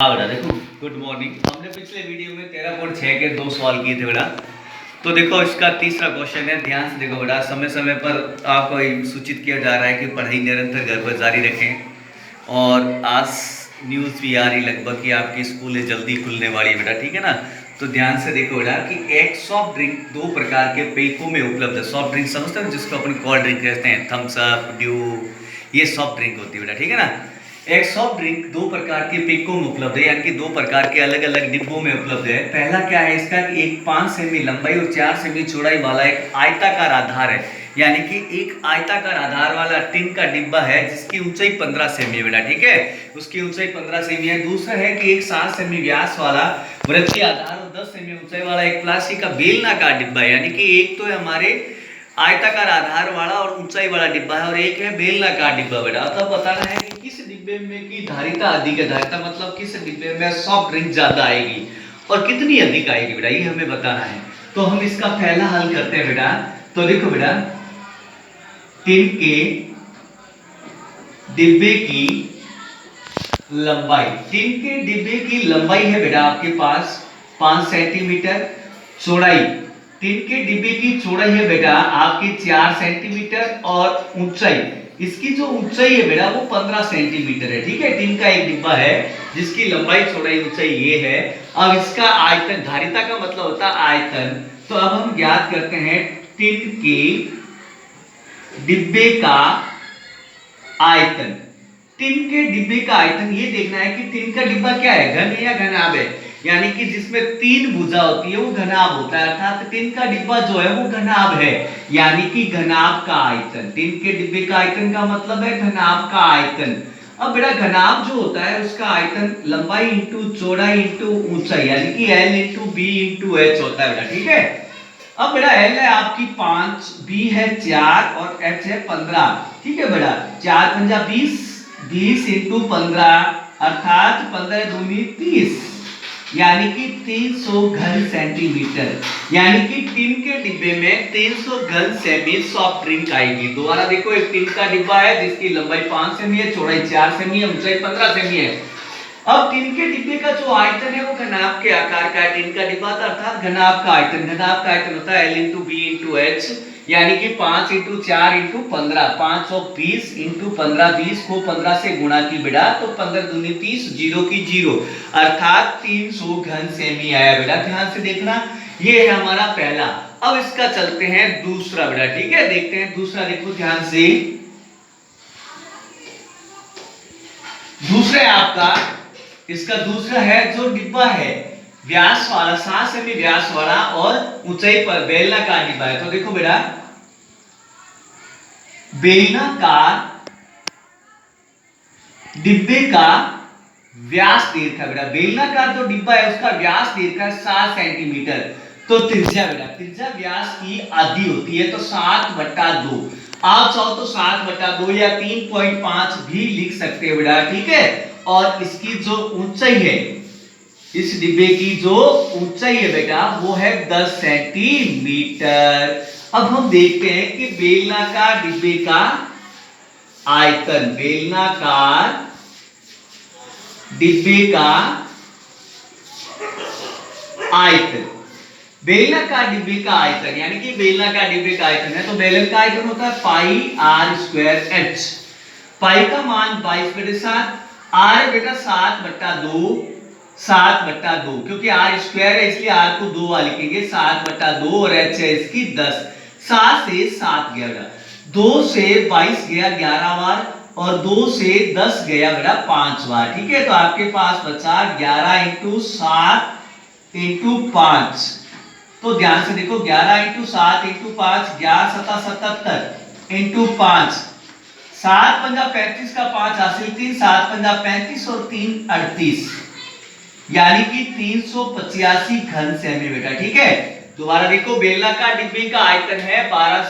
हाँ बेटा देखो, गुड मॉर्निंग। हमने पिछले वीडियो में 13.6 के 2 सवाल किए थे बेटा। तो देखो इसका तीसरा क्वेश्चन है, ध्यान से देखो बेटा। समय समय पर आपको सूचित किया जा रहा है कि पढ़ाई निरंतर घर पर जारी रखें। और आज न्यूज़ भी आ रही लगभग कि आपकी स्कूलें जल्दी खुलने वाली है बेटा, ठीक है ना। तो ध्यान से देखो बेटा कि एक सॉफ्ट ड्रिंक 2 प्रकार के पैकों में उपलब्ध है। सॉफ्ट ड्रिंक समझते हो जिसको अपन कोल्ड ड्रिंक कहते हैं, थम्स अप, ड्यू, ये सॉफ्ट ड्रिंक होती है बेटा, ठीक है ना। एक सॉफ्ट ड्रिंक 2 प्रकार के पैकों में उपलब्ध है, यानी कि 2 प्रकार के अलग अलग डिब्बों में उपलब्ध है। पहला क्या है इसका, एक 5 सेमी लंबाई और 4 सेमी चौड़ाई वाला एक आयताकार आधार है, यानी कि एक आयताकार आधार वाला टिन का डिब्बा है जिसकी ऊंचाई 15 सेमी है बेटा, ठीक है। उसकी ऊंचाई 15 सेमी है। दूसरा है कि एक 7 सेमी व्यास वाला वृत्तीय आधार और 10 सेमी ऊंचाई वाला एक प्लास्टिक का बेलनाकार डिब्बा है, यानी कि एक तो है हमारे आयताकार आधार वाला और ऊंचाई वाला डिब्बा है और एक है बेलनाकार डिब्बा बेटा। तब बताना है कि किस डिब्बे में की धारिता अधिक है। धारिता मतलब किस डिब्बे में सॉफ्ट ड्रिंक ज्यादा आएगी और कितनी अधिक आएगी बेटा, ये हमें बताना है। तो हम इसका पहला हल करते हैं बेटा। तो देखो बेटा, टिन के डिब्बे की लंबाई, टिन के डिब्बे की लंबाई है बेटा आपके पास 5 सेंटीमीटर। चौड़ाई, टिन के डिब्बे की चौड़ाई है बेटा आपकी 4 सेंटीमीटर और ऊंचाई, इसकी जो ऊंचाई है बेटा वो 15 सेंटीमीटर है, ठीक है। टिन का एक डिब्बा है जिसकी लंबाई चौड़ाई ऊंचाई ये है। अब इसका आयतन, धारिता का मतलब होता है आयतन। तो अब हम ज्ञात करते हैं टिन के डिब्बे का आयतन। टिन के डिब्बे का आयतन ये देखना है कि टिन का डिब्बा क्या है, घन है या घनाभ है, यानी कि जिसमें 3 भुजा होती है वो घनाभ होता है, अर्थात टिन का डिब्बा जो है वो घनाभ है, यानी कि घनाभ का आयतन। टिन के डिब्बे का आयतन का मतलब है घनाभ का आयतन। अब बेटा घनाभ जो होता है उसका आयतन लंबाई इंटू चौड़ाई इंटू ऊंचाई, यानी कि L into B into H होता है बेटा, ठीक है। अब बेटा L है आपकी 5, B है 4 और H है 15, ठीक है बेटा। 4 पंजा 20, 20 इंटू 15 अर्थात 15 दूनी 30, यानी कि 300 घन सेंटीमीटर, यानी कि टिन के डिब्बे में 300 घन सेमी सॉफ्ट ड्रिंक आएगी। दोबारा देखो, एक टिन का डिब्बा है जिसकी लंबाई 5 सेमी है, चौड़ाई 4 सेमी है, ऊंचाई 15 सेमी है। अब टिन के डिब्बे का जो आयतन है वो घनाभ के आकार का है। टिन का डिब्बा था अर्थात घनाभ का आयतन, घनाभ का आयतन होता है L into B into H, यानी कि 5 इंटू 4 इंटू 15, 520 इंटू 15, 20 को 15 से गुणा की बेटा तो 15 दूनी 30, जीरो की जीरो, अर्थात 300 घन सेमी आया बेटा। ध्यान से देखना, ये है हमारा पहला। अब इसका चलते हैं दूसरा बेटा, ठीक है। देखते हैं दूसरा, देखो ध्यान से। दूसरा आपका, इसका दूसरा है जो डिब्बा है व्यास वाला, 7 सेमी व्यास वाला और ऊंचाई पर बेलनाकार डिब्बा है। तो देखो बेटा, बेलनाकार डिब्बे का व्यास दीर्घ है बेटा, बेलनाकार जो डिब्बा है उसका व्यास दीर्घ है 7 सेंटीमीटर। तो त्रिज्या बेटा, त्रिज्या व्यास की आधी होती है, तो 7/2। आप चाहो तो 7/2 या 3.5 भी लिख सकते हो बेटा, ठीक है। और इसकी जो ऊंचाई है, इस डिब्बे की जो ऊंचाई है बेटा वो है 10 सेंटीमीटर। अब हम देखते हैं कि बेलनाकार डिब्बे का आयतन, बेलनाकार डिब्बे का आयतन, बेलनाकार डिब्बे का आयतन, यानी कि बेलनाकार डिब्बे का आयतन है तो बेलन का आयतन होता है पाई आर स्क्वायर एच। पाई का मान 22/7, आर बेटा 7/2, 7/2, क्योंकि आर स्क्वायर है इसलिए आर को 2 बार लिखेंगे, 7/2 और एच है इसकी 10। 7 से 7 गया बेटा, 2 से 22 गया 11 बार और 2 से 10 गया बेटा 5 बार, ठीक है। तो आपके पास बचा 11 इंटू 7 इंटू 5। तो ध्यान से देखो, 11 इंटू 7 इंटू 5, 11 7 77 इंटू 5, 7 पंजा 35 का 5 हासिल 3, 7 पंजा 35 और 3 38, यानी कि 385 घन सेमी बेटा, ठीक है। दोबारा देखो, बेलनाकार डिब्बे का आयतन है 12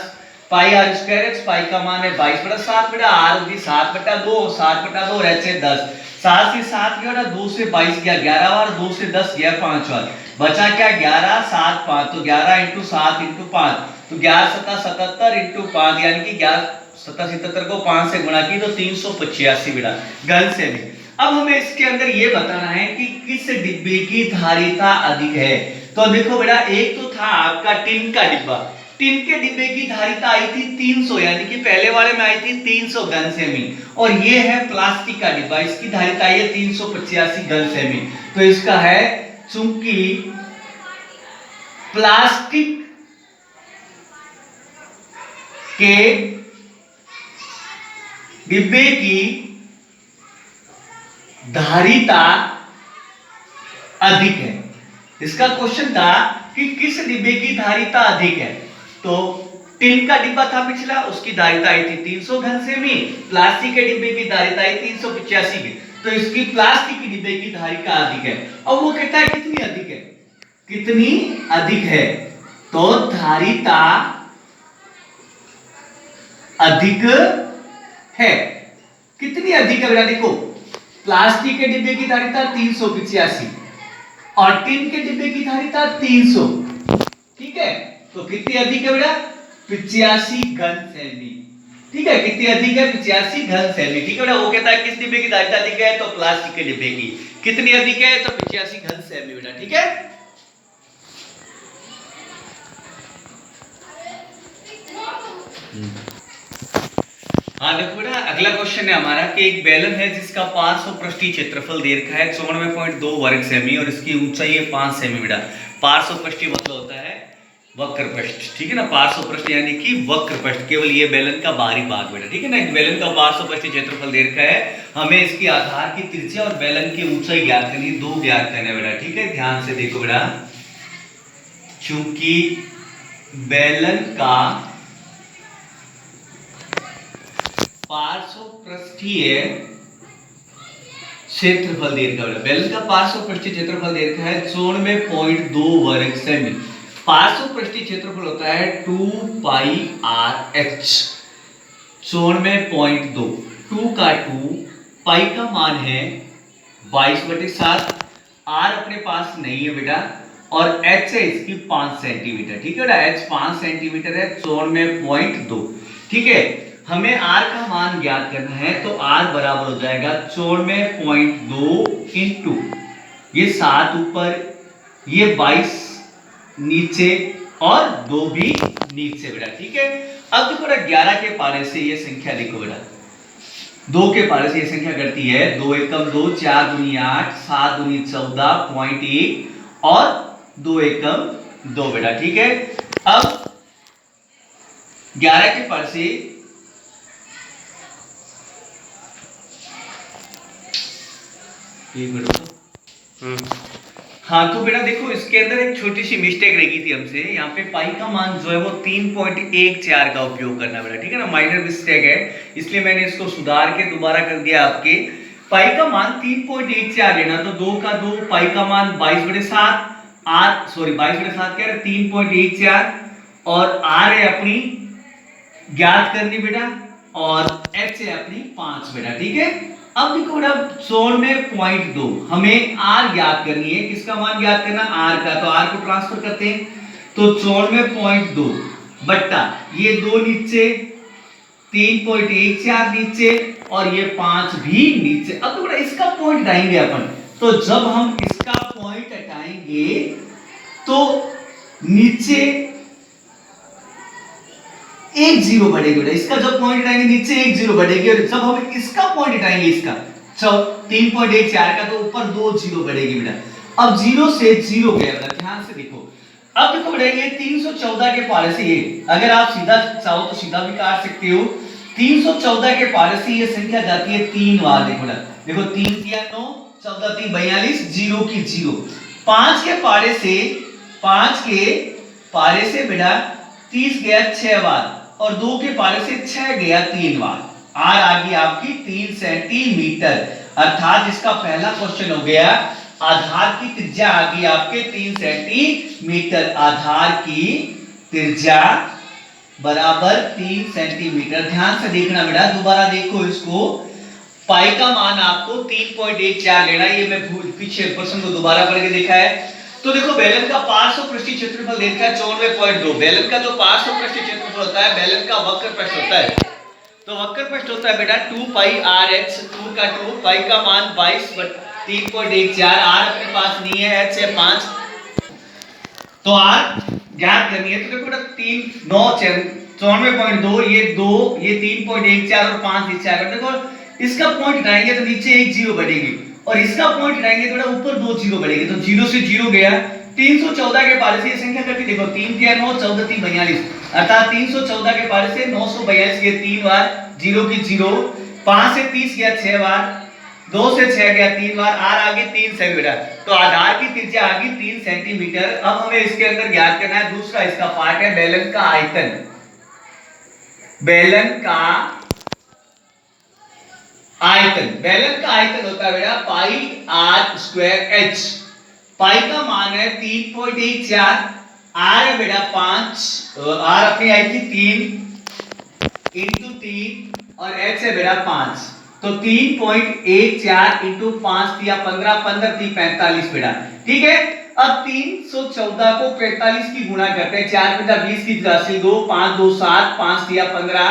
पाई आर स्क्वायर एच, पाई का मान है 22/7 बेटा, आर होगी 7/2, 7/2 और एच है 10। 7 से 7 गया बेटा, 2 से 22 गया 11 बार, 2 से 10 गया 5 बार, बचा क्या 11 7 5, तो 11 इंटू 7 इंटू 5, तो 11 7 77 इंटू 5, यानी कि 11 77 को 5 से गुणा की तो 385 बेटा घन सेमी। अब हमें इसके अंदर ये बताना है कि किस डिब्बे की धारिता अधिक है। तो देखो बेटा, एक तो था आपका टिन का डिब्बा। टिन के डिब्बे की धारिता आई थी 300, यानी कि पहले वाले में आई थी 300 घन सेमी। और ये है प्लास्टिक का डिब्बा, इसकी धारिता आई है 385 घन सेमी। तो इसका है, चूंकि प्लास्टिक के डिब्बे की धारिता अधिक है। इसका क्वेश्चन था कि किस डिब्बे की धारिता अधिक है। तो टिन का डिब्बा था पिछला, उसकी धारिता आई थी 300 घन सेमी। प्लास्टिक के डिब्बे की धारिता आई 385 की। तो इसकी प्लास्टिक के डिब्बे की धारिता अधिक है। और वो कहता है कितनी अधिक है, कितनी अधिक है। तो धारिता अधिक है। कितनी अधिक है बेटा, देखो प्लास्टिक के डिब्बे की धारिता 385 और टिन के डिब्बे की धारिता 300, ठीक है। तो कितनी अधिक है बेटा, 85 घन सेमी, ठीक है। कितनी अधिक है, 85 घन सेमी, ठीक है बेटा। वो कहता है किस डिब्बे की धारिता अधिक है, तो प्लास्टिक के डिब्बे की। कितनी अधिक है, तो 85 घन सेमी बेटा, ठीक है। हाँ देखो बेटा, अगला क्वेश्चन है हमारा कि एक बेलन है जिसका 500 पृष्ठीय क्षेत्रफल दे रखा है 94.2 वर्ग सेमी और इसकी ऊंचाई है 5 सेमी बेटा। 500 पृष्ठीय मतलब होता है वक्र पृष्ठ, ठीक है ना। 500 पृष्ठ यानी कि वक्र पृष्ठ, केवल ये बेलन का बाहरी भाग बेटा, ठीक है ना। बेलन का 500 पृष्ठीय क्षेत्रफल दे रखा है, हमें इसकी आधार की त्रिज्या और बेलन की ऊंचाई ज्ञात करनी, दो ज्ञात करने बेटा, ठीक है। ध्यान से देखो बेटा, चूंकि बेलन का 500 पृष्ठीय क्षेत्रफल दे रखा है। बेलन का 500 पृष्ठीय क्षेत्रफल दे रखा है 94.2 वर्ग सेमी। 500 पृष्ठीय क्षेत्रफल होता है 2 पाई आर एच, 94.2, 2 का 2, पाई का मान है 22/7, आर अपने पास नहीं है बेटा, और एच है इसकी 5 सेंटीमीटर, ठीक है बेटा। एच 5 सेंटीमीटर है, 94.2, ठीक है। हमें r का मान ज्ञात करना है, तो r बराबर हो जाएगा 94.2 इंटू ये 7 ऊपर, ये 22 नीचे और 2 भी नीचे बेटा, ठीक है। अब देखो बेटा, 11 के पारे से ये संख्या देखो बेटा, 2 के पारे से ये संख्या करती है 2 एकम 2, 4 दूनी 8, 7 दूनी 14.1 और 2 एकम 2 बेटा, ठीक है। अब 11 के पारे से एक मिनट, हाँ तो बेटा देखो, इसके अंदर एक छोटी सी मिस्टेक रह गई थी हमसे। यहाँ पे पाई का मान जो है वो 3.14 का उपयोग करना बेटा, ठीक है ना। माइनर मिस्टेक है, इसलिए मैंने इसको सुधार के दोबारा कर दिया आपके। पाई का मान 3.14 लेना, तो 2 का 2, पाई का मान 22/7, आर सॉरी 22/7 कह रहे 3.14, और आर है अपनी ज्ञात करनी बेटा, और एच है अपनी 5 बेटा, ठीक है। अब देखो बेटा, 94.2 हमें r ज्ञात करनी है। किसका मान ज्ञात करना, r का। तो r को ट्रांसफर करते हैं, तो 94.2 बट्टा ये 2 नीचे, 3.14 नीचे और ये 5 भी नीचे। अब तो बेटा इसका पॉइंट हटाएंगे अपन, तो जब हम इसका पॉइंट हटाएंगे तो नीचे एक जीरो बढ़ेगी बेटा। इसका जब पॉइंट हटाएंगे नीचे एक जीरो बढ़ेगी, और जब हम इसका पॉइंट हटाएंगे इसका 3.14 का, तो ऊपर 2 जीरो बढ़ेगी बेटा। अब जीरो से जीरो गया बेटा, ध्यान से देखो। अब देखो बेटा, ये 314 के पारे से, ये अगर आप सीधा चाहो तो सीधा भी काट सकते हो। 314 के पारे से ये संख्या जाती है 3 बार। देखो बेटा, देखो 3 किया 9, 14 3 42, जीरो की जीरो। 5 के पारे से, 5 के पारे से बेटा 30 गया 6 बार, और 2 के पारे से 6 गया 3 बार। आर आ गई आपकी 3 सेंटीमीटर, अर्थात इसका पहला क्वेश्चन हो गया, आधार की त्रिज्या आ गई आपके 3 सेंटीमीटर। आधार की त्रिज्या बराबर 3 सेंटीमीटर। ध्यान से देखना बेटा, दोबारा देखो इसको। पाई का मान आपको 3.14 लेना, ये मैं पीछे प्रश्न को दोबारा पढ़ के देखा है। तो देखो, बेलन का 500 पृष्ठीय क्षेत्रफल देखा है 94.2। बेलन का जो 500 पृष्ठीय क्षेत्रफल होता है, बेलन का वक्र पृष्ठ होता है। तो वक्र पृष्ठ होता है बेटा 2 पाई आर एच, 2 का 2, पाई का मान 22 3.14, आर अपने पास नहीं है, एच है 5, तो आर ज्ञात करनी है। तो देखो बेटा 3 9 94.2, ये 2, ये 3.14 और 5 नीचे आएगा। देखो इसका पॉइंट हटाएंगे तो नीचे एक जीरो बढ़ेगी, और इसका पॉइंट हटाएंगे तो बेटा ऊपर 2 जीरो बढ़ेगी, तो जीरो से जीरो गया। 314 के पारे से ये संख्या कटी, देखो 3 3 9 14 3 42, अर्थात 314 के पारे से 942, ये 3 बार, जीरो की जीरो, 5 से 30 गया 6 बार, 2 से 6 गया 3 बार, आर आगे 3 सेंटीमीटर, तो आधार की त्रिज्या आ गई 3 सेंटीमीटर। अब हमें इसके अंदर ज्ञात करना है दूसरा इसका पार्ट है बेलन का आयतन। बेलन का आयतन, बेलन का आयतन होता है बेटा पाई आर स्क्वायर एच। पाई का मान है 3.14, आर है बेटा 5, आर अपनी आई थी 3 इंटू 3 और एच है बेटा 5, तो 3.14 इंटू 5 दिया 15, 15 थी 45 बेटा, ठीक है। अब 314 को 45 की गुणा करते हैं, 4 पंजा 20 की राशि 2, 5 2 7, 5 दिया 15,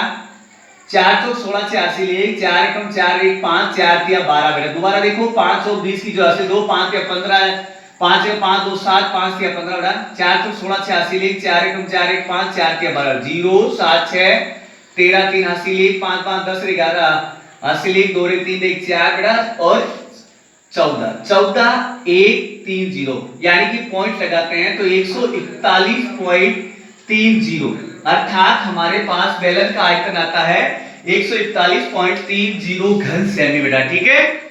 4 चौक 16 से 80 ले, 4 एकम 4 1 5, 4 दिया 12 बेटा। दोबारा देखो 5 चौक 20 की जो राशि 2, 5 या 15 है, 5 या 5 2 7, 5 दिया 15 बेटा, 4 चौक 16 से 80 ले, 4 एकम 4 1 5, 4 दिया 12, 0 7 6 13 3 80 ले, 5 5 10 11 80 ले, 2 3 1 4 बेटा, और 14 14 1 3 0, यानी कि पॉइंट लगाते हैं तो 141.30, अर्थात हमारे पास बेलन का आयतन आता है 141.30 घन सेमी बेटा, ठीक है।